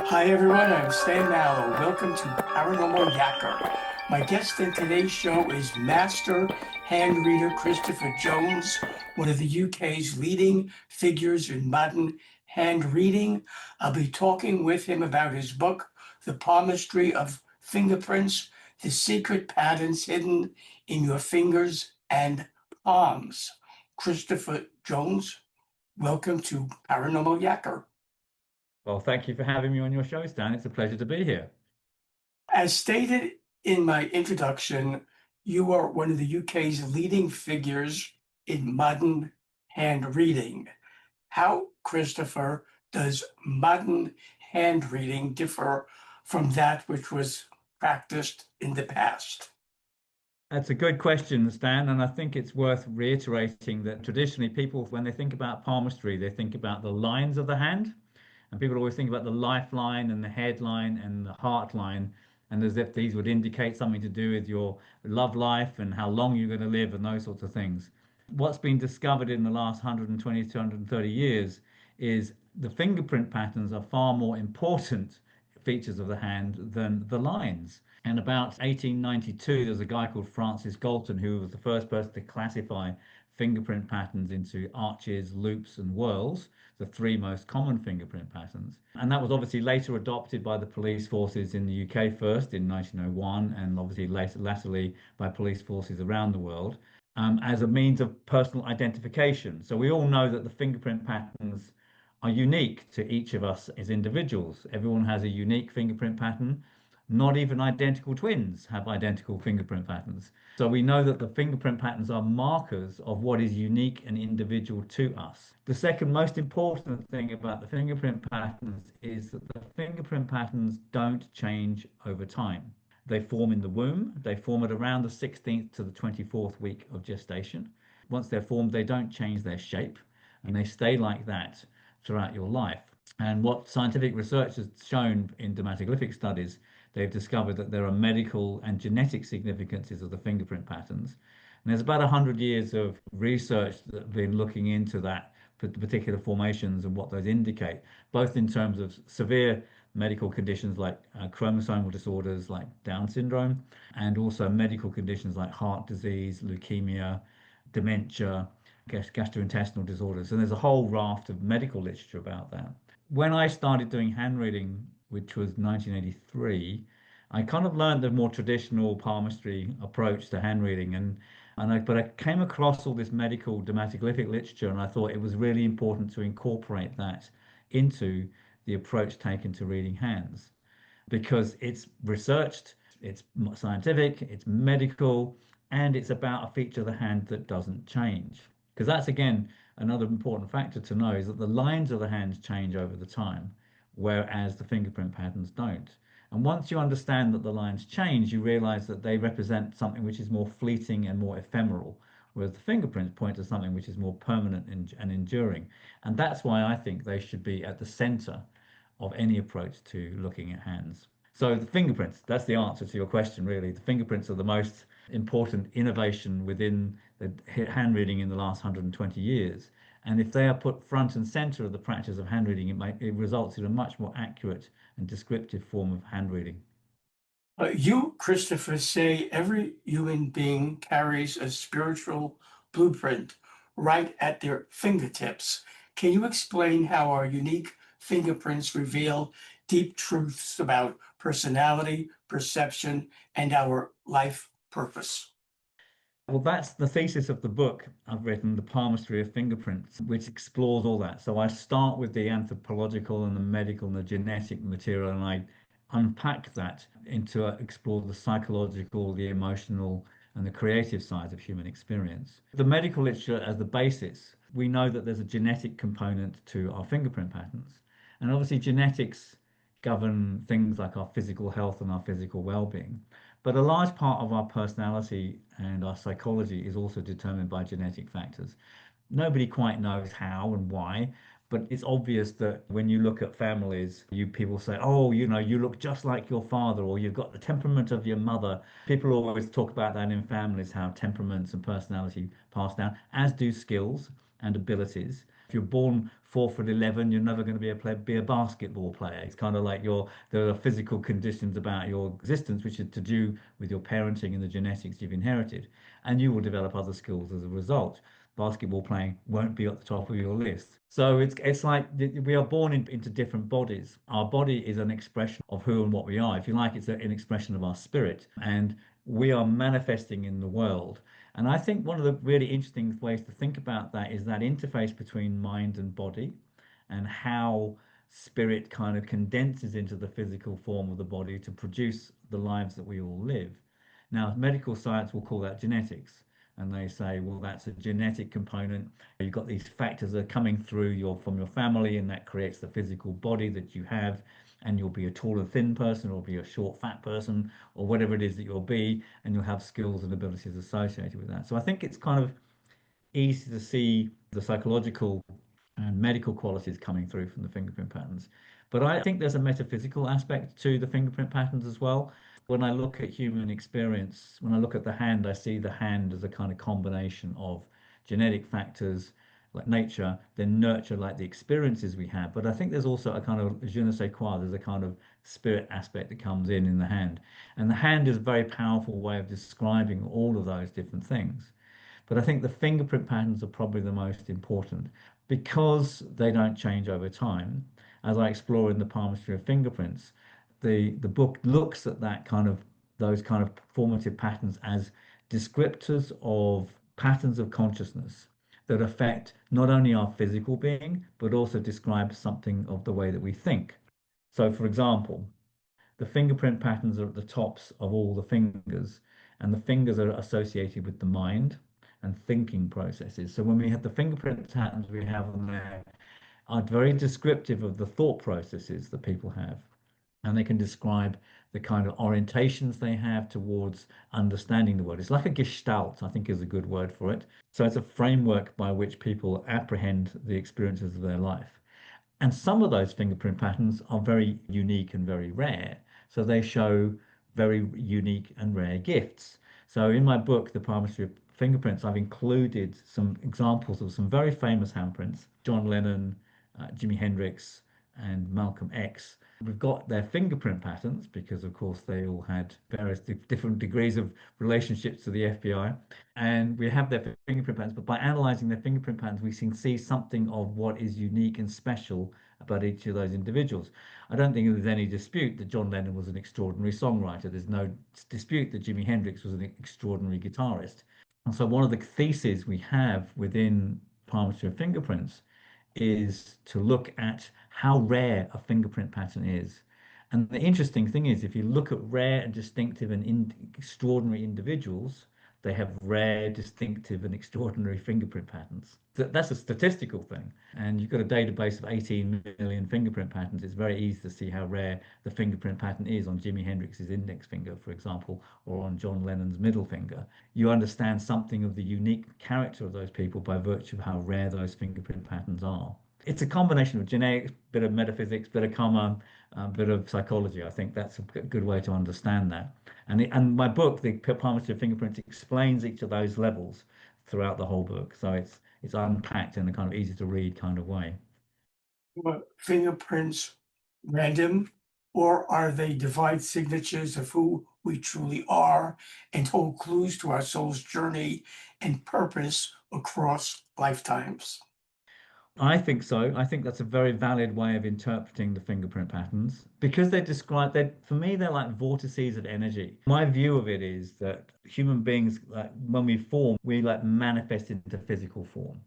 Hi everyone, I'm Stan Mallow. Welcome to Paranormal Yakker. My guest in today's show is Master Hand Reader Christopher Jones, one of the UK's leading figures in modern hand reading. I'll be talking with him about his book, The Palmistry of Fingerprints, The Secret Patterns Hidden in Your Fingers and Palms. Christopher Jones, welcome to Paranormal Yakker. Well, thank you for having me on your show, Stan. It's a pleasure to be here. As stated in my introduction, you are one of the UK's leading figures in modern hand reading. How, Christopher, does modern hand reading differ from that which was practiced in the past? That's a good question, Stan, and I think it's worth reiterating that traditionally people, when they think about palmistry, they think about the lines of the hand, and people always think about the lifeline and the headline and the heart line, and as if these would indicate something to do with your love life and how long you're going to live and those sorts of things. What's been discovered in the last 120 to 130 years is the fingerprint patterns are far more important features of the hand than the lines. And about 1892, there's a guy called Francis Galton who was the first person to classify fingerprint patterns into arches, loops, and whorls, the three most common fingerprint patterns. And that was obviously later adopted by the police forces in the UK first in 1901, and obviously latterly by police forces around the world as a means of personal identification. So we all know that the fingerprint patterns are unique to each of us as individuals. Everyone has a unique fingerprint pattern. Not even identical twins have identical fingerprint patterns. So we know that the fingerprint patterns are markers of what is unique and individual to us. The second most important thing about the fingerprint patterns is that the fingerprint patterns don't change over time. They form in the womb, they form at around the 16th to the 24th week of gestation. Once they're formed, they don't change their shape and they stay like that throughout your life. And what scientific research has shown in dermatoglyphic studies, they've discovered that there are medical and genetic significances of the fingerprint patterns. And there's about 100 years of research that have been looking into that particular formations and what those indicate, both in terms of severe medical conditions like chromosomal disorders like Down syndrome, and also medical conditions like heart disease, leukemia, dementia, gastrointestinal disorders. And there's a whole raft of medical literature about that. When I started doing hand reading, which was 1983, I kind of learned the more traditional palmistry approach to hand reading, but I came across all this medical dermatoglyphic literature, and I thought it was really important to incorporate that into the approach taken to reading hands because it's researched, it's scientific, it's medical, and it's about a feature of the hand that doesn't change. Because that's again another important factor to know is that the lines of the hands change over the time, whereas the fingerprint patterns don't. And once you understand that the lines change, you realize that they represent something which is more fleeting and more ephemeral, whereas the fingerprints point to something which is more permanent and enduring. And that's why I think they should be at the center of any approach to looking at hands. So the fingerprints, that's the answer to your question, really. The fingerprints are the most important innovation within the hand reading in the last 120 years. And if they are put front and center of the practice of hand reading, it results in a much more accurate and descriptive form of hand reading. You, Christopher, say every human being carries a spiritual blueprint right at their fingertips. Can you explain how our unique fingerprints reveal deep truths about personality, perception, and our life purpose? Well, that's the thesis of the book I've written, The Palmistry of Fingerprints, which explores all that. So I start with the anthropological and the medical and the genetic material, and I unpack that into explore the psychological, the emotional, and the creative sides of human experience. The medical literature as the basis, we know that there's a genetic component to our fingerprint patterns. And obviously, genetics govern things like our physical health and our physical well-being. But a large part of our personality and our psychology is also determined by genetic factors. Nobody quite knows how and why, but it's obvious that when you look at families, you people say, "Oh, you look just like your father," or "You've got the temperament of your mother." People always talk about that in families, how temperaments and personality pass down, as do skills and abilities. If you're born 4'11", you're never going to be a basketball player. It's kind of like there are physical conditions about your existence which are to do with your parenting and the genetics you've inherited, and you will develop other skills as a result. Basketball playing won't be at the top of your list. So it's like we are born into different bodies. Our body is an expression of who and what we are. If you like, it's an expression of our spirit, and we are manifesting in the world. And I think one of the really interesting ways to think about that is that interface between mind and body, and how spirit kind of condenses into the physical form of the body to produce the lives that we all live. Now, medical science will call that genetics. And they say, well, that's a genetic component. You've got these factors that are coming through from your family, and that creates the physical body that you have. And you'll be a tall and thin person, or be a short, fat person, or whatever it is that you'll be, and you'll have skills and abilities associated with that. So I think it's kind of easy to see the psychological and medical qualities coming through from the fingerprint patterns. But I think there's a metaphysical aspect to the fingerprint patterns as well. When I look at human experience, when I look at the hand, I see the hand as a kind of combination of genetic factors like nature, then nurture like the experiences we have. But I think there's also a kind of je ne sais quoi, there's a kind of spirit aspect that comes in the hand. And the hand is a very powerful way of describing all of those different things. But I think the fingerprint patterns are probably the most important because they don't change over time. As I explore in the Palmistry of Fingerprints, the book looks at those kind of formative patterns as descriptors of patterns of consciousness that affect not only our physical being, but also describe something of the way that we think. So, for example, the fingerprint patterns are at the tops of all the fingers, and the fingers are associated with the mind and thinking processes. So when we have the fingerprint patterns we have on there are very descriptive of the thought processes that people have. And they can describe the kind of orientations they have towards understanding the world. It's like a gestalt, I think is a good word for it. So it's a framework by which people apprehend the experiences of their life. And some of those fingerprint patterns are very unique and very rare. So they show very unique and rare gifts. So in my book, The Palmistry of Fingerprints, I've included some examples of some very famous handprints: John Lennon, Jimi Hendrix, and Malcolm X. We've got their fingerprint patterns because, of course, they all had various different degrees of relationships to the FBI. And we have their fingerprint patterns, but by analyzing their fingerprint patterns, we can see something of what is unique and special about each of those individuals. I don't think there's any dispute that John Lennon was an extraordinary songwriter. There's no dispute that Jimi Hendrix was an extraordinary guitarist. And so one of the theses we have within Palmistry of Fingerprints is to look at how rare a fingerprint pattern is. And the interesting thing is, if you look at rare and distinctive and extraordinary individuals, they have rare, distinctive, and extraordinary fingerprint patterns. That's a statistical thing. And you've got a database of 18 million fingerprint patterns. It's very easy to see how rare the fingerprint pattern is on Jimi Hendrix's index finger, for example, or on John Lennon's middle finger. You understand something of the unique character of those people by virtue of how rare those fingerprint patterns are. It's a combination of genetics, bit of metaphysics, bit of karma, bit of psychology. I think that's a good way to understand that. And my book, The Palmistry of Fingerprints, explains each of those levels throughout the whole book. So it's unpacked in a kind of easy to read kind of way. Are fingerprints random, or are they divine signatures of who we truly are and hold clues to our soul's journey and purpose across lifetimes? I think so. I think that's a very valid way of interpreting the fingerprint patterns because they describe that for me, they're like vortices of energy. My view of it is that human beings, like when we form, we like manifest into physical form.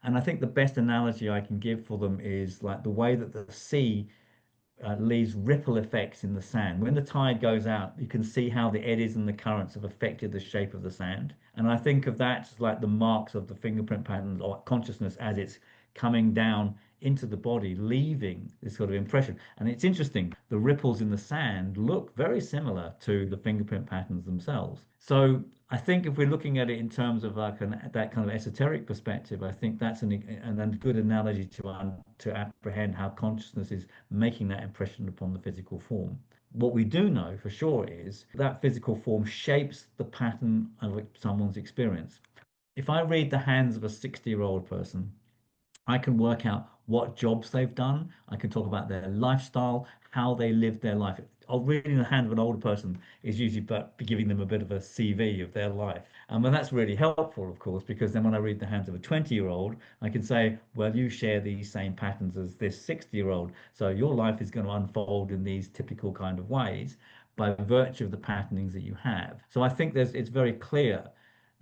And I think the best analogy I can give for them is like the way that the sea leaves ripple effects in the sand. When the tide goes out, you can see how the eddies and the currents have affected the shape of the sand. And I think of that as like the marks of the fingerprint patterns or consciousness as it's coming down into the body, leaving this sort of impression. And it's interesting, the ripples in the sand look very similar to the fingerprint patterns themselves. So I think if we're looking at it in terms of like that kind of esoteric perspective, I think that's a good analogy to apprehend how consciousness is making that impression upon the physical form. What we do know for sure is that physical form shapes the pattern of someone's experience. If I read the hands of a 60-year-old person, I can work out what jobs they've done. I can talk about their lifestyle, how they lived their life. Reading the hand of an older person is usually about giving them a bit of a CV of their life. And that's really helpful, of course, because then when I read the hands of a 20-year-old, I can say, well, you share these same patterns as this 60-year-old. So your life is going to unfold in these typical kind of ways by virtue of the patternings that you have. So I think it's very clear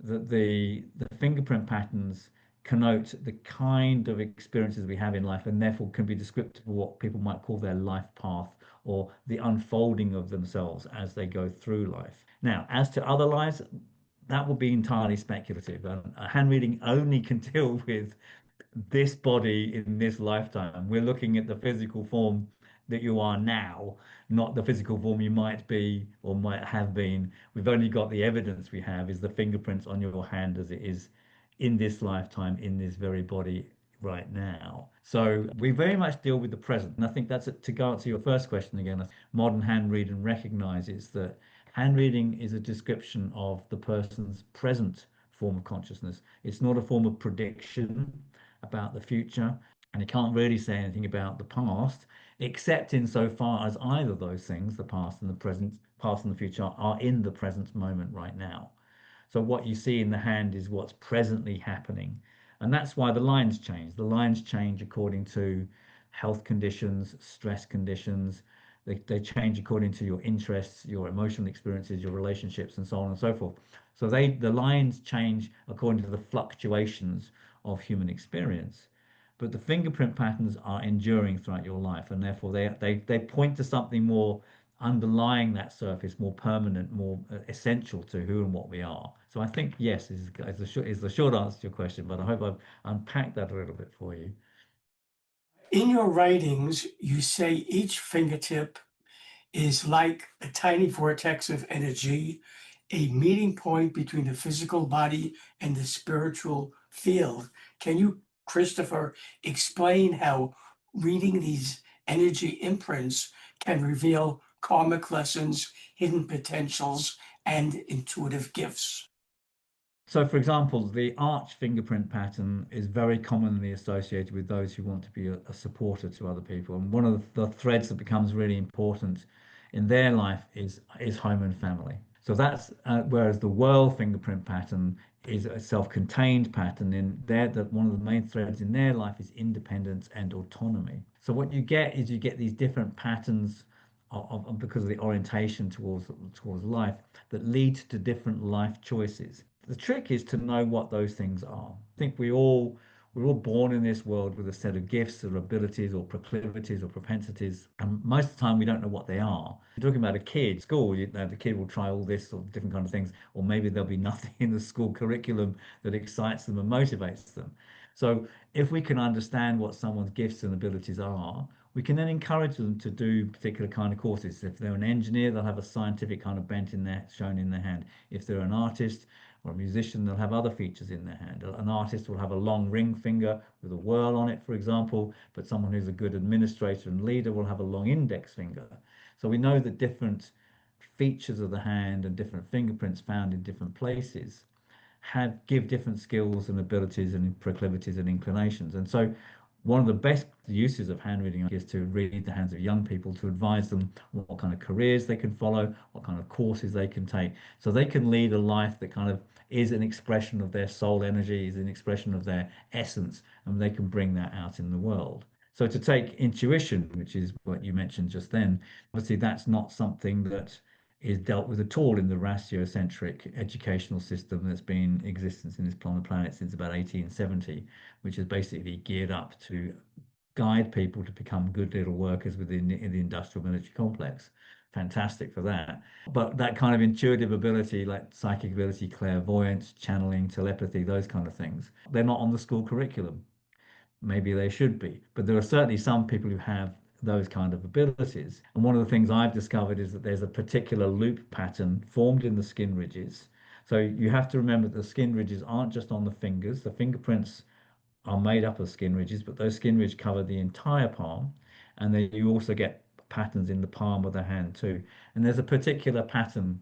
that the fingerprint patterns connote the kind of experiences we have in life and therefore can be descriptive of what people might call their life path or the unfolding of themselves as they go through life. Now, as to other lives, that will be entirely speculative. A hand reading only can deal with this body in this lifetime. We're looking at the physical form that you are now, not the physical form you might be or might have been. We've only got the evidence we have is the fingerprints on your hand as it is in this lifetime, in this very body right now. So we very much deal with the present. And I think that's to go answer your first question again. Modern hand reading recognizes that hand reading is a description of the person's present form of consciousness. It's not a form of prediction about the future, and it can't really say anything about the past, except insofar as either of those things, the past and the present, past and the future, are in the present moment right now. So what you see in the hand is what's presently happening. And that's why the lines change. The lines change according to health conditions, stress conditions. They change according to your interests, your emotional experiences, your relationships, and so on and so forth. So the lines change according to the fluctuations of human experience. But the fingerprint patterns are enduring throughout your life, and therefore they point to something more underlying that surface, more permanent, more essential to who and what we are. So I think yes is the short answer to your question, but I hope I've unpacked that a little bit for you. In your writings, you say each fingertip is like a tiny vortex of energy, a meeting point between the physical body and the spiritual field. Can you, Christopher, explain how reading these energy imprints can reveal karmic lessons, hidden potentials, and intuitive gifts? So, for example, the arch fingerprint pattern is very commonly associated with those who want to be a supporter to other people. And one of the threads that becomes really important in their life is home and family. So that's whereas the whirl fingerprint pattern is a self-contained pattern. In there, that one of the main threads in their life is independence and autonomy. So what you get is you get these different patterns because of the orientation towards life that lead to different life choices. The trick is to know what those things are. I think we're all born in this world with a set of gifts or abilities or proclivities or propensities, and most of the time we don't know what they are. You're talking about a kid, school, the kid will try all this or different kind of things, or maybe there'll be nothing in the school curriculum that excites them and motivates them. So if we can understand what someone's gifts and abilities are, we can then encourage them to do particular kind of courses. If they're an engineer, they'll have a scientific kind of bent in their shown in their hand. If they're an artist or a musician, they'll have other features in their hand. An artist will have a long ring finger with a whorl on it, for example, but someone who's a good administrator and leader will have a long index finger. So we know that different features of the hand and different fingerprints found in different places give different skills and abilities and proclivities and inclinations. And so one of the best uses of hand reading is to read the hands of young people to advise them what kind of careers they can follow, what kind of courses they can take, so they can lead a life that kind of is an expression of their soul energy, is an expression of their essence, and they can bring that out in the world. So to take intuition, which is what you mentioned just then, obviously that's not something that is dealt with at all in the ratiocentric educational system that's been in existence in this planet since about 1870, which is basically geared up to guide people to become good little workers within the industrial military complex. Fantastic for that. But that kind of intuitive ability, like psychic ability, clairvoyance, channeling, telepathy, those kind of things, they're not on the school curriculum. Maybe they should be, but there are certainly some people who have those kind of abilities. And one of the things I've discovered is that there's a particular loop pattern formed in the skin ridges. So you have to remember that the skin ridges aren't just on the fingers. The fingerprints are made up of skin ridges, but those skin ridges cover the entire palm. And then you also get patterns in the palm of the hand too. And there's a particular pattern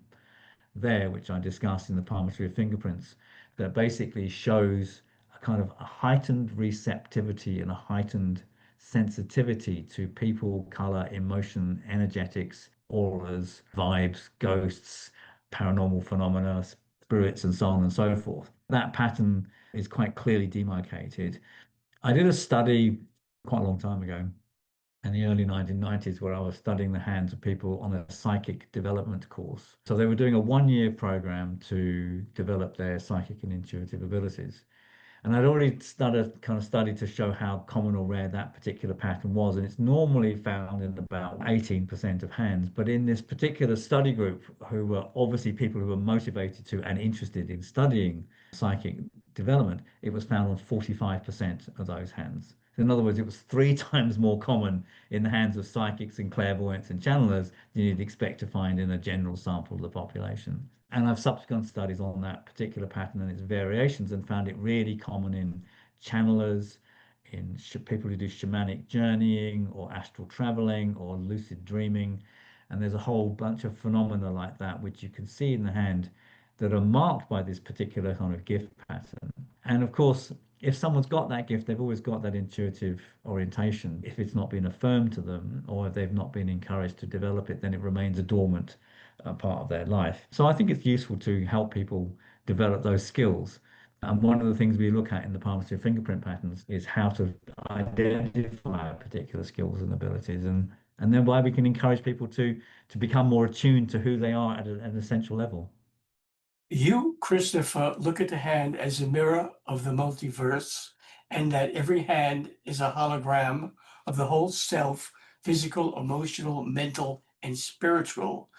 there, which I discussed in the Palmistry of Fingerprints, that basically shows kind of a heightened receptivity and a heightened sensitivity to people, color, emotion, energetics, auras, vibes, ghosts, paranormal phenomena, spirits, and so on and so forth. That pattern is quite clearly demarcated. I did a study quite a long time ago in the early 1990s where I was studying the hands of people on a psychic development course. So they were doing a 1 year program to develop their psychic and intuitive abilities. And I'd already started kind of studied to show how common or rare that particular pattern was. And it's normally found in about 18% of hands. But in this particular study group, who were obviously people who were motivated to and interested in studying psychic development, it was found on 45% of those hands. In other words, it was 3 times more common in the hands of psychics and clairvoyants and channelers than you'd expect to find in a general sample of the population. And I've subsequent studies on that particular pattern and its variations and found it really common in channelers, in people who do shamanic journeying or astral traveling or lucid dreaming. And there's a whole bunch of phenomena like that, which you can see in the hand that are marked by this particular kind of gift pattern. And of course, if someone's got that gift, they've always got that intuitive orientation. If it's not been affirmed to them or if they've not been encouraged to develop it, then it remains a dormant part of their life. So I think it's useful to help people develop those skills. And one of the things we look at in the Palmistry of Fingerprint patterns is how to identify particular skills and abilities, and then why we can encourage people to become more attuned to who they are at an essential level. You, Christopher, look at the hand as a mirror of the multiverse, and that every hand is a hologram of the whole self, physical, emotional, mental, and spiritual.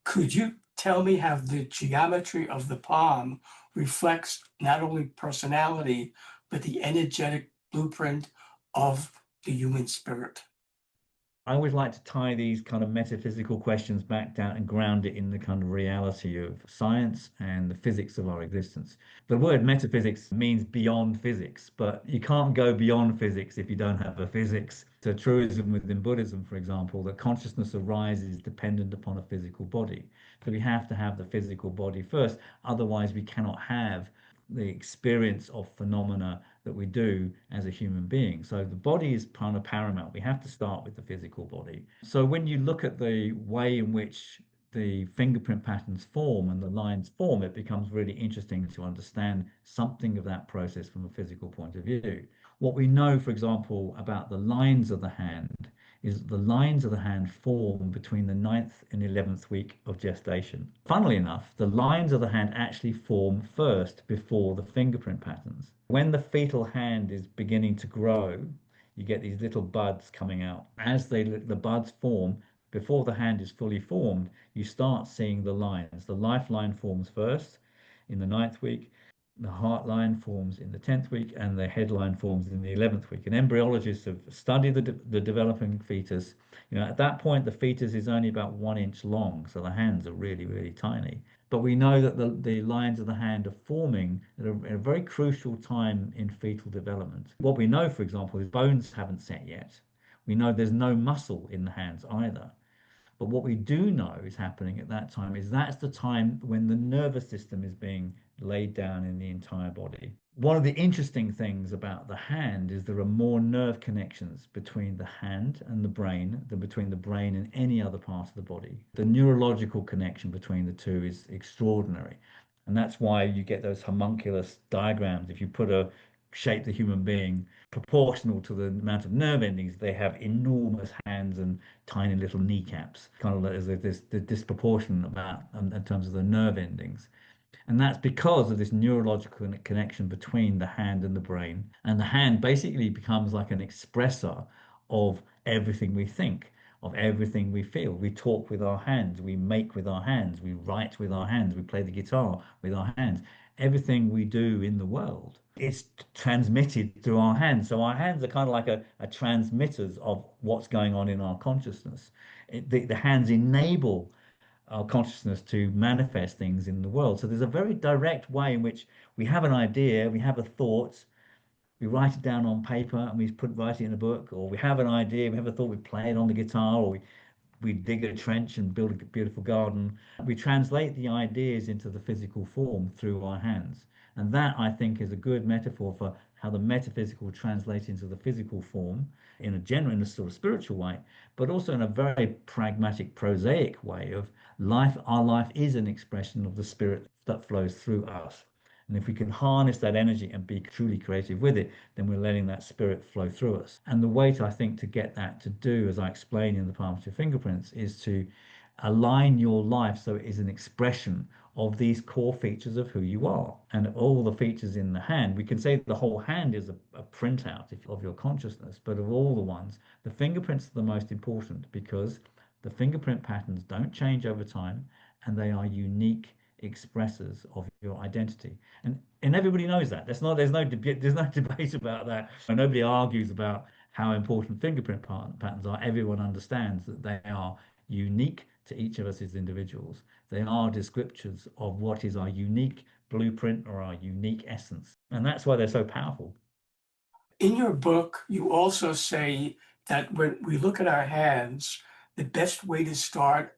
Could you tell me how the geometry of the palm reflects not only personality, but the energetic blueprint of the human spirit? I always like to tie these kind of metaphysical questions back down and ground it in the kind of reality of science and the physics of our existence. The word metaphysics means beyond physics, but you can't go beyond physics if you don't have a physics. So truism within Buddhism, for example, that consciousness arises dependent upon a physical body. So we have to have the physical body first, otherwise we cannot have the experience of phenomena that we do as a human being. So the body is kind of paramount. We have to start with the physical body. So when you look at the way in which the fingerprint patterns form and the lines form, it becomes really interesting to understand something of that process from a physical point of view. What we know, for example, about the lines of the hand is the lines of the hand form between the 9th and 11th week of gestation. Funnily enough, the lines of the hand actually form first before the fingerprint patterns. When the fetal hand is beginning to grow, you get these little buds coming out. As the buds form, before the hand is fully formed, you start seeing the lines. The lifeline forms first in the 9th week, the heart line forms in the 10th week, and the headline forms in the 11th week. And embryologists have studied the developing fetus. At that point, the fetus is only about 1 inch long, so the hands are really, really tiny. But we know that the lines of the hand are forming at a very crucial time in fetal development. What we know, for example, is bones haven't set yet. We know there's no muscle in the hands either. But what we do know is happening at that time is that's the time when the nervous system is being laid down in the entire body. One of the interesting things about the hand is there are more nerve connections between the hand and the brain than between the brain and any other part of the body. The neurological connection between the two is extraordinary. And that's why you get those homunculus diagrams. If you shape the human being proportional to the amount of nerve endings, they have enormous hands and tiny little kneecaps, kind of like this the disproportion about in terms of the nerve endings. And that's because of this neurological connection between the hand and the brain. And the hand basically becomes like an expressor of everything we think, of everything we feel. We talk with our hands, we make with our hands, we write with our hands, we play the guitar with our hands. Everything we do in the world is transmitted through our hands. So our hands are kind of like a transmitters of what's going on in our consciousness. The hands enable our consciousness to manifest things in the world. So there's a very direct way in which we have an idea, we have a thought, we write it down on paper and we write it in a book, or we have an idea, we have a thought, we play it on the guitar, or we we dig a trench and build a beautiful garden. We translate the ideas into the physical form through our hands. And that, I think, is a good metaphor for how the metaphysical translates into the physical form in a general, in a sort of spiritual way, but also in a very pragmatic, prosaic way of life. Our life is an expression of the spirit that flows through us. And if we can harness that energy and be truly creative with it, then we're letting that spirit flow through us. And the way to, I think, to get that to do, as I explain in the Palmistry of Fingerprints, is to align your life so it is an expression of these core features of who you are. And all the features in the hand, we can say the whole hand is a printout of your consciousness, but of all the ones, the fingerprints are the most important because the fingerprint patterns don't change over time and they are unique expressors of your identity. And everybody knows that. There's no debate, there's no debate about that. And nobody argues about how important fingerprint patterns are. Everyone understands that they are unique to each of us as individuals. They are descriptors of what is our unique blueprint or our unique essence. And that's why they're so powerful. In your book, you also say that when we look at our hands, the best way to start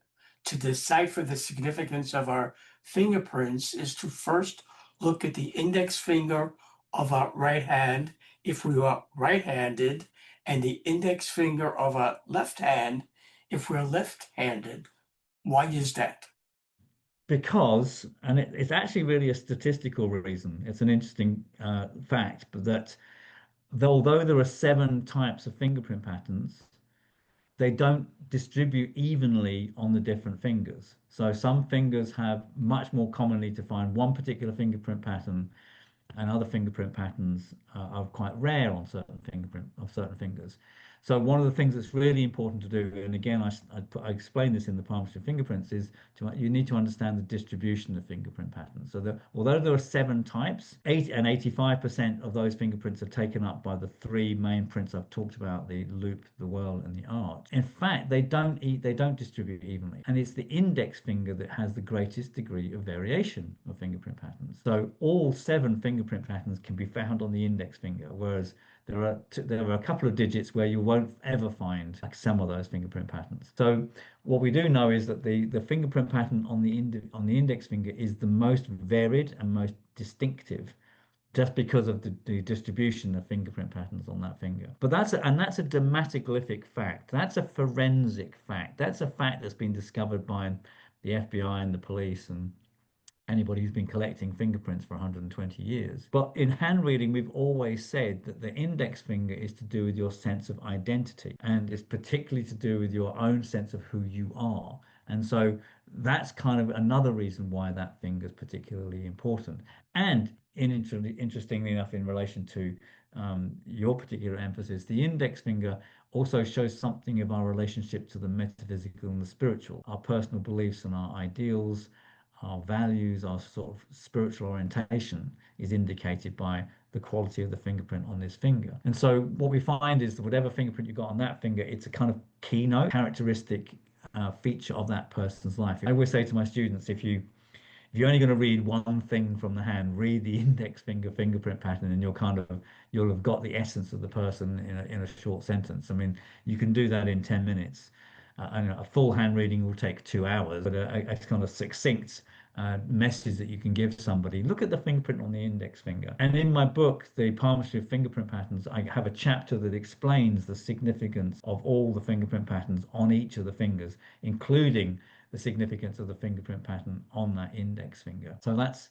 to decipher the significance of our fingerprints is to first look at the index finger of our right hand if we are right-handed, and the index finger of our left hand if we're left-handed. Why is that? Because, and it's actually really a statistical reason, it's an interesting fact, but that although there are 7 types of fingerprint patterns, they don't distribute evenly on the different fingers. So some fingers have much more commonly to find one particular fingerprint pattern, and other fingerprint patterns are quite rare on certain fingers. So one of the things that's really important to do, and again, I explain this in the Palmistry of Fingerprints, is you need to understand the distribution of fingerprint patterns. So although there are 7 types, 85% of those fingerprints are taken up by the 3 main prints I've talked about: the loop, the whirl, and the arch. In fact, they don't distribute evenly, and it's the index finger that has the greatest degree of variation of fingerprint patterns. So all 7 fingerprint patterns can be found on the index finger, whereas there are a couple of digits where you won't ever find like some of those fingerprint patterns. So what we do know is that the fingerprint pattern on the index finger is the most varied and most distinctive, just because of the distribution of fingerprint patterns on that finger. But that's a dermatoglyphic fact. That's a forensic fact. That's a fact that's been discovered by the FBI and the police and anybody who's been collecting fingerprints for 120 years. But in hand reading, we've always said that the index finger is to do with your sense of identity, and it's particularly to do with your own sense of who you are. And so that's kind of another reason why that finger is particularly important. And interestingly enough, in relation to your particular emphasis, the index finger also shows something of our relationship to the metaphysical and the spiritual, our personal beliefs and our ideals, our values, our sort of spiritual orientation is indicated by the quality of the fingerprint on this finger. And so what we find is that whatever fingerprint you got on that finger, it's a kind of keynote characteristic feature of that person's life. I always say to my students, if you're only going to read one thing from the hand, read the index finger fingerprint pattern, and you'll have got the essence of the person in a short sentence. I mean, you can do that in 10 minutes. And a full hand reading will take 2 hours, but a kind of succinct message that you can give somebody. Look at the fingerprint on the index finger. And in my book, The Palmistry of Fingerprint Patterns, I have a chapter that explains the significance of all the fingerprint patterns on each of the fingers, including the significance of the fingerprint pattern on that index finger. So that's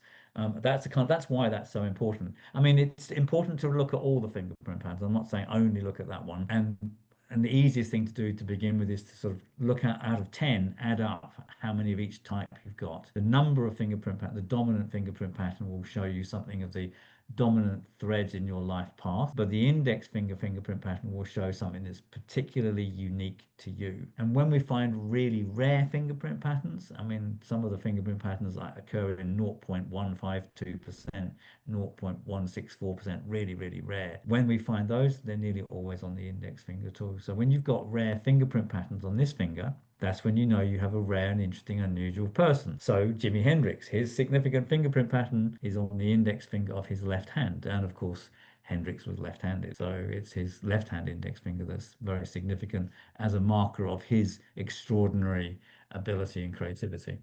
why that's so important. I mean, it's important to look at all the fingerprint patterns. I'm not saying only look at that one. And the easiest thing to do to begin with is to sort of look at, out of 10, add up how many of each type you've got. The number of fingerprint pattern, the dominant fingerprint pattern will show you something of the dominant threads in your life path, but the index fingerprint pattern will show something that's particularly unique to you. And when we find really rare fingerprint patterns, I mean, some of the fingerprint patterns like occur in 0.152%, 0.164%, really, really rare. When we find those, they're nearly always on the index finger too. So when you've got rare fingerprint patterns on this finger, that's when you know you have a rare and interesting, unusual person. So Jimi Hendrix, his significant fingerprint pattern is on the index finger of his left hand. And of course, Hendrix was left-handed. So it's his left-hand index finger that's very significant as a marker of his extraordinary ability and creativity.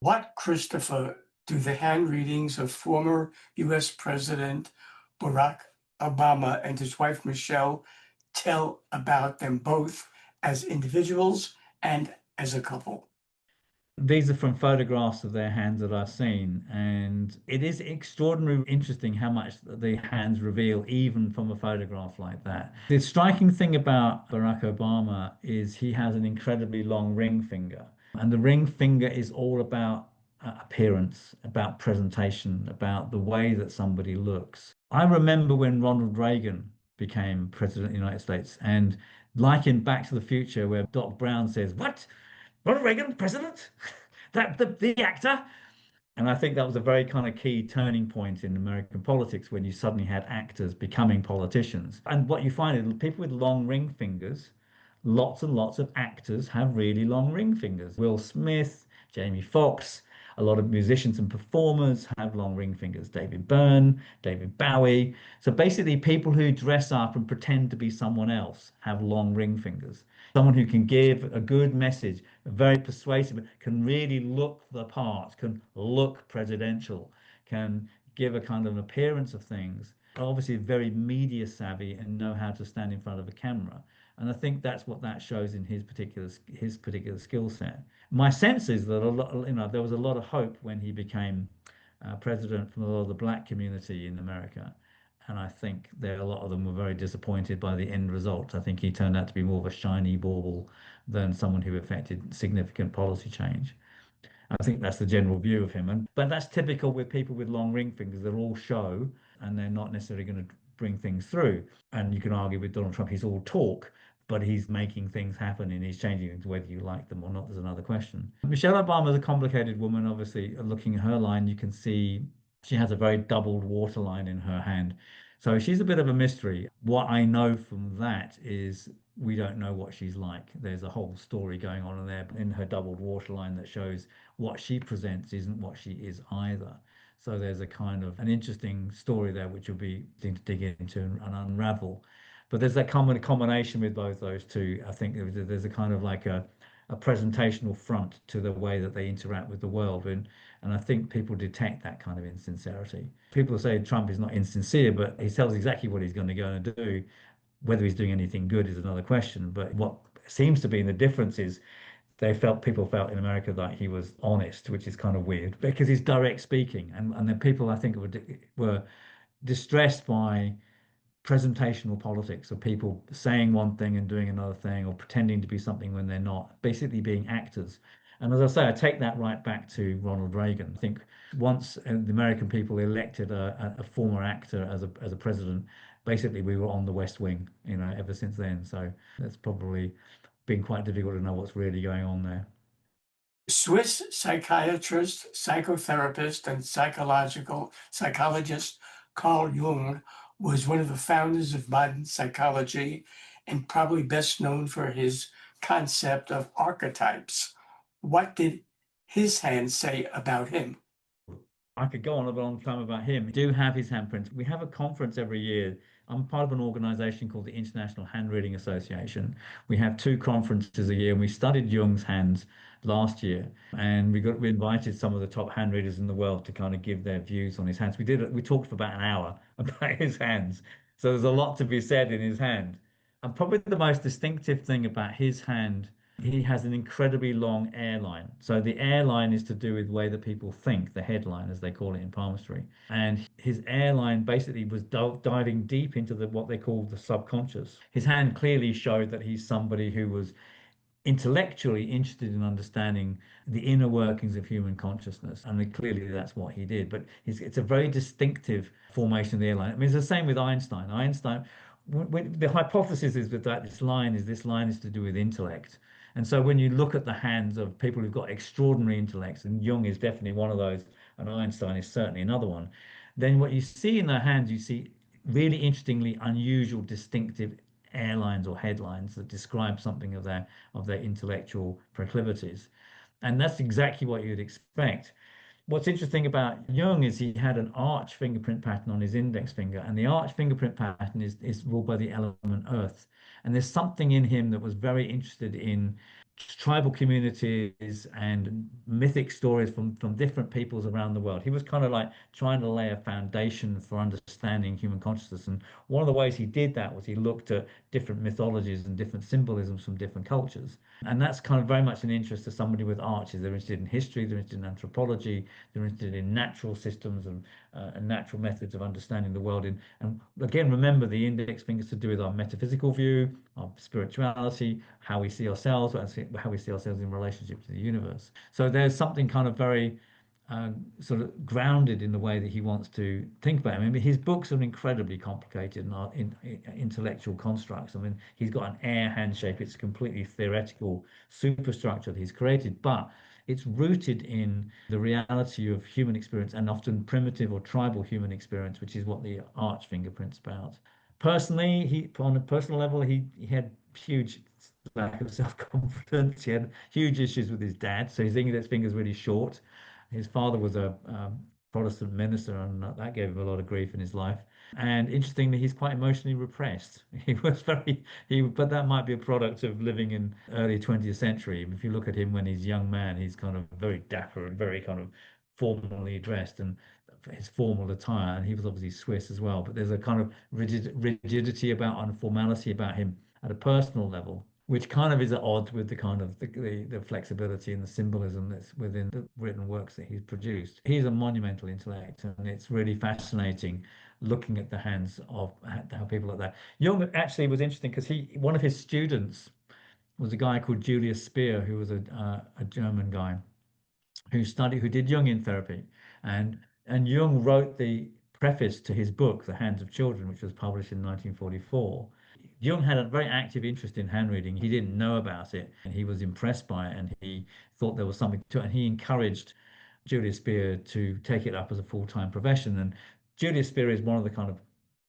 What, Christopher, do the hand readings of former US President Barack Obama and his wife Michelle tell about them both as individuals and as a couple? These are from photographs of their hands that I've seen, and it is extraordinarily interesting how much the hands reveal, even from a photograph like that. The striking thing about Barack Obama is he has an incredibly long ring finger, and the ring finger is all about appearance, about presentation, about the way that somebody looks. I remember when Ronald Reagan became president of the United States, and like in Back to the Future, where Doc Brown says, "What? Ronald Reagan, president? That the actor?" And I think that was a very kind of key turning point in American politics when you suddenly had actors becoming politicians. And what you find is people with long ring fingers, lots and lots of actors have really long ring fingers. Will Smith, Jamie Foxx, a lot of musicians and performers have long ring fingers. David Byrne, David Bowie. So basically, people who dress up and pretend to be someone else have long ring fingers. Someone who can give a good message, very persuasive, can really look the part, can look presidential, can give a kind of appearance of things. Obviously, very media savvy and know how to stand in front of a camera. And I think that's what that shows in his particular skill set. My sense is that a lot, there was a lot of hope when he became president from a lot of the black community in America. And I think there a lot of them were very disappointed by the end result. I think he turned out to be more of a shiny bauble than someone who affected significant policy change. I think that's the general view of him. But that's typical with people with long ring fingers. They're all show and they're not necessarily going to bring things through. And you can argue with Donald Trump, he's all talk, but he's making things happen and he's changing things whether you like them or not. There's another question. Michelle Obama is a complicated woman. Obviously, looking at her line, you can see she has a very doubled waterline in her hand. So she's a bit of a mystery. What I know from that is we don't know what she's like. There's a whole story going on in there in her doubled waterline that shows what she presents isn't what she is either. So there's a kind of an interesting story there which will be thing to dig into and unravel. But there's that common combination with both those two. I think there's a kind of like a presentational front to the way that they interact with the world. And I think people detect that kind of insincerity. People say Trump is not insincere, but he tells exactly what he's going to go and do. Whether he's doing anything good is another question. But what seems to be the difference is people felt in America that he was honest, which is kind of weird because he's direct speaking. And then people I think were distressed by presentational politics of people saying one thing and doing another thing or pretending to be something when they're not, basically being actors. And as I say, I take that right back to Ronald Reagan. I think once the American people elected a former actor as a president, basically we were on the West Wing, ever since then. So that's probably been quite difficult to know what's really going on there. Swiss psychiatrist, psychotherapist, and psychologist Carl Jung was one of the founders of modern psychology and probably best known for his concept of archetypes. What did his hand say about him? I could go on a long time about him. We do have his handprints. We have a conference every year. I'm part of an organization called the International Handreading Association. We have two conferences a year, and we studied Jung's hands last year. And we invited some of the top hand readers in the world to kind of give their views on his hands. We talked for about an hour about his hands. So there's a lot to be said in his hand. And probably the most distinctive thing about his hand, he has an incredibly long airline. So the airline is to do with the way that people think, the headline, as they call it in palmistry. And his airline basically was diving deep into what they call the subconscious. His hand clearly showed that he's somebody who was intellectually interested in understanding the inner workings of human consciousness. And clearly that's what he did. But it's a very distinctive formation of the airline. I mean, it's the same with Einstein. The hypothesis is that this line is to do with intellect. And so when you look at the hands of people who've got extraordinary intellects, and Jung is definitely one of those, and Einstein is certainly another one, then what you see in their hands, you see really interestingly unusual, distinctive airlines or headlines that describe something of their intellectual proclivities. And that's exactly what you'd expect. What's interesting about Jung is he had an arch fingerprint pattern on his index finger, and the arch fingerprint pattern is ruled by the element earth. And there's something in him that was very interested in tribal communities and mythic stories from different peoples around the world. He was kind of like trying to lay a foundation for understanding human consciousness. And one of the ways he did that was he looked at different mythologies and different symbolisms from different cultures. And that's kind of very much an interest to somebody with arches. They're interested in history, they're interested in anthropology, they're interested in natural systems and natural methods of understanding the world. And again, remember the index fingers to do with our metaphysical view, our spirituality, how we see ourselves, how we see ourselves in relationship to the universe. So there's something kind of very sort of grounded in the way that he wants to think about it. I mean, his books are incredibly complicated and are intellectual constructs. I mean, he's got an air hand shape. It's a completely theoretical superstructure that he's created, but it's rooted in the reality of human experience and often primitive or tribal human experience, which is what the arch fingerprint's about. Personally, on a personal level, he had huge lack of self-confidence. He had huge issues with his dad, so his index finger's really short. His father was a Protestant minister, and that gave him a lot of grief in his life. And interestingly, he's quite emotionally repressed. He was but that might be a product of living in early 20th century. If you look at him when he's a young man, he's kind of very dapper and very kind of formally dressed and his formal attire. And he was obviously Swiss as well. But there's a kind of rigidity about and formality about him at a personal level, which kind of is at odds with the kind of the flexibility and the symbolism that's within the written works that he's produced. He's a monumental intellect, and it's really fascinating looking at the hands of how people like that. Jung actually was interesting because one of his students was a guy called Julius Speer, who was a German guy who did Jungian therapy, and Jung wrote the preface to his book, The Hands of Children, which was published in 1944. Jung had a very active interest in hand reading. He didn't know about it, and he was impressed by it, and he thought there was something to it. And he encouraged Julius Speer to take it up as a full-time profession. And Julius Speer is one of the kind of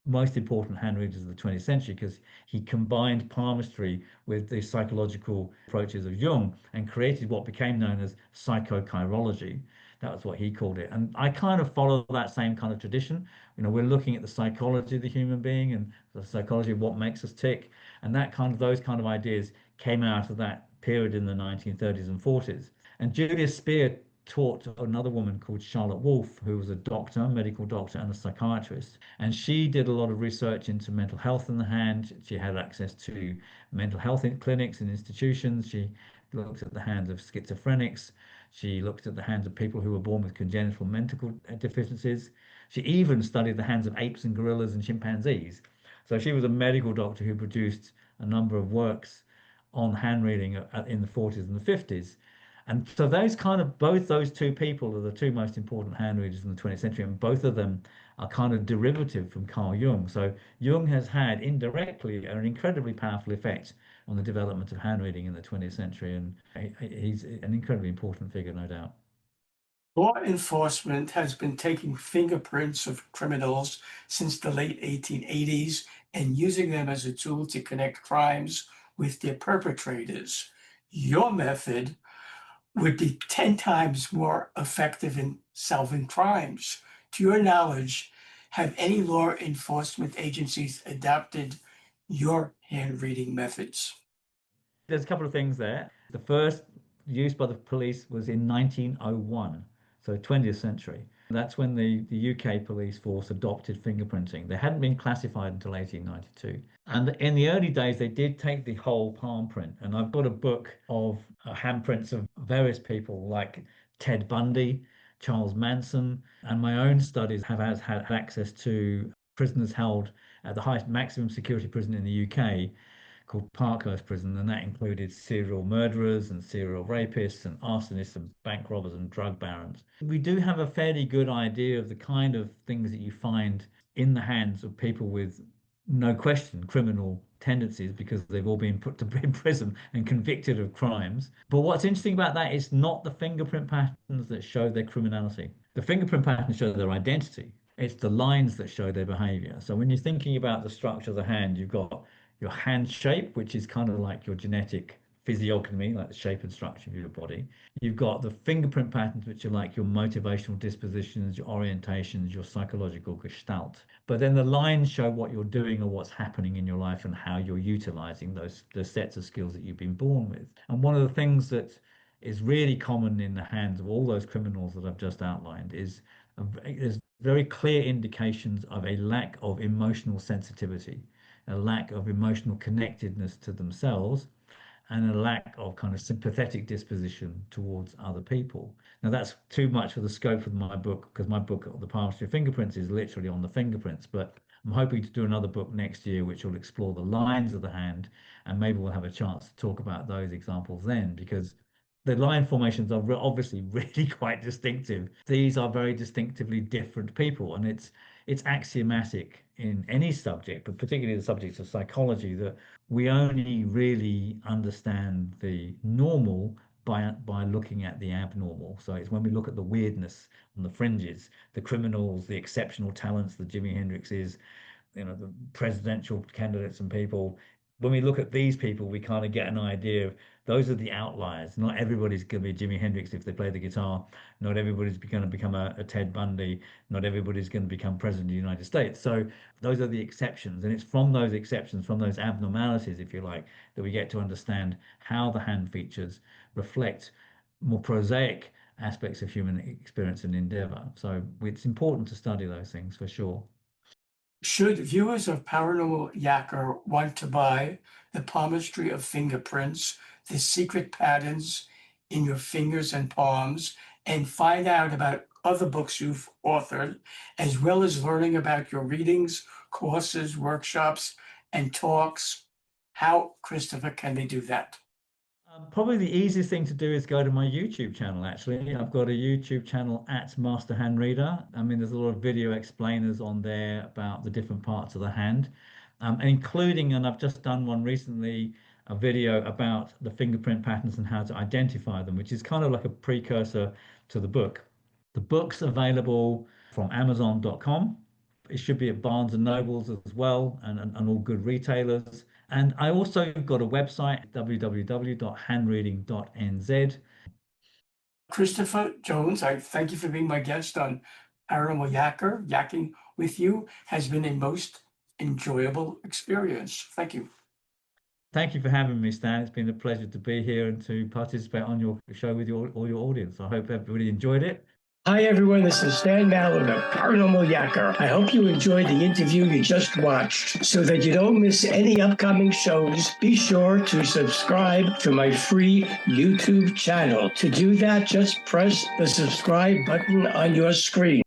most important hand readers of the 20th century because he combined palmistry with the psychological approaches of Jung and created what became known as psychochirology. That was what he called it. And I kind of follow that same kind of tradition. We're looking at the psychology of the human being and the psychology of what makes us tick. And those kind of ideas came out of that period in the 1930s and 40s. And Julius Speer taught another woman called Charlotte Wolfe, who was a doctor, a medical doctor, and a psychiatrist. And she did a lot of research into mental health in the hand. She had access to mental health clinics and institutions. She looked at the hands of schizophrenics. She looked at the hands of people who were born with congenital mental deficiencies. She even studied the hands of apes and gorillas and chimpanzees. So she was a medical doctor who produced a number of works on hand reading in the 40s and the 50s. And so both those two people are the two most important hand readers in the 20th century, and both of them are kind of derivative from Carl Jung. So Jung has had indirectly an incredibly powerful effect on the development of hand reading in the 20th century, and he's an incredibly important figure, no doubt. Law enforcement has been taking fingerprints of criminals since the late 1880s and using them as a tool to connect crimes with their perpetrators. Your method would be 10 times more effective in solving crimes. To your knowledge, have any law enforcement agencies adopted your hand reading methods? There's a couple of things there. The first use by the police was in 1901, so 20th century. That's when the UK police force adopted fingerprinting. They hadn't been classified until 1892. And in the early days, they did take the whole palm print. And I've got a book of handprints of various people like Ted Bundy, Charles Manson, and my own studies have had access to prisoners held at the highest maximum security prison in the UK called Parkhurst Prison, and that included serial murderers and serial rapists and arsonists and bank robbers and drug barons. We do have a fairly good idea of the kind of things that you find in the hands of people with no question criminal tendencies because they've all been put to in prison and convicted of crimes. But what's interesting about that is not the fingerprint patterns that show their criminality. The fingerprint patterns show their identity. It's the lines that show their behavior. So when you're thinking about the structure of the hand, you've got your hand shape, which is kind of like your genetic physiognomy, like the shape and structure of your body. You've got the fingerprint patterns, which are like your motivational dispositions, your orientations, your psychological gestalt. But then the lines show what you're doing or what's happening in your life and how you're utilizing the sets of skills that you've been born with. And one of the things that is really common in the hands of all those criminals that I've just outlined is there's very clear indications of a lack of emotional sensitivity, a lack of emotional connectedness to themselves, and a lack of kind of sympathetic disposition towards other people. Now, that's too much for the scope of my book, because my book, The Palmistry of Fingerprints, is literally on the fingerprints. But I'm hoping to do another book next year, which will explore the lines of the hand, and maybe we'll have a chance to talk about those examples then, because the line formations are obviously really quite distinctive. These are very distinctively different people, and it's axiomatic in any subject, but particularly the subjects of psychology, that we only really understand the normal by looking at the abnormal. So it's when we look at the weirdness on the fringes, the criminals, the exceptional talents, the Jimi Hendrixes, the presidential candidates and people. When we look at these people, we kind of get an idea of those are the outliers. Not everybody's going to be Jimi Hendrix if they play the guitar. Not everybody's going to become a Ted Bundy. Not everybody's going to become president of the United States. So those are the exceptions. And it's from those exceptions, from those abnormalities, if you like, that we get to understand how the hand features reflect more prosaic aspects of human experience and endeavor. So it's important to study those things for sure. Should viewers of Paranormal Yacker want to buy The Palmistry of Fingerprints, The Secret Patterns in Your Fingers and Palms, and find out about other books you've authored, as well as learning about your readings, courses, workshops, and talks, how, Christopher, can they do that? Probably the easiest thing to do is go to my YouTube channel, actually. I've got a YouTube channel at Master Hand Reader. I mean, there's a lot of video explainers on there about the different parts of the hand, including, and I've just done one recently, a video about the fingerprint patterns and how to identify them, which is kind of like a precursor to the book. The book's available from Amazon.com. It should be at Barnes and Nobles as well, and all good retailers. And I also got a website, www.handreading.nz. Christopher Jones, I thank you for being my guest on Paranormal Yacker. Yakking with you has been a most enjoyable experience. Thank you. Thank you for having me, Stan. It's been a pleasure to be here and to participate on your show with all your audience. I hope everybody enjoyed it. Hi, everyone. This is Stan Mallard of Paranormal Yacker. I hope you enjoyed the interview you just watched. So that you don't miss any upcoming shows, be sure to subscribe to my free YouTube channel. To do that, just press the subscribe button on your screen.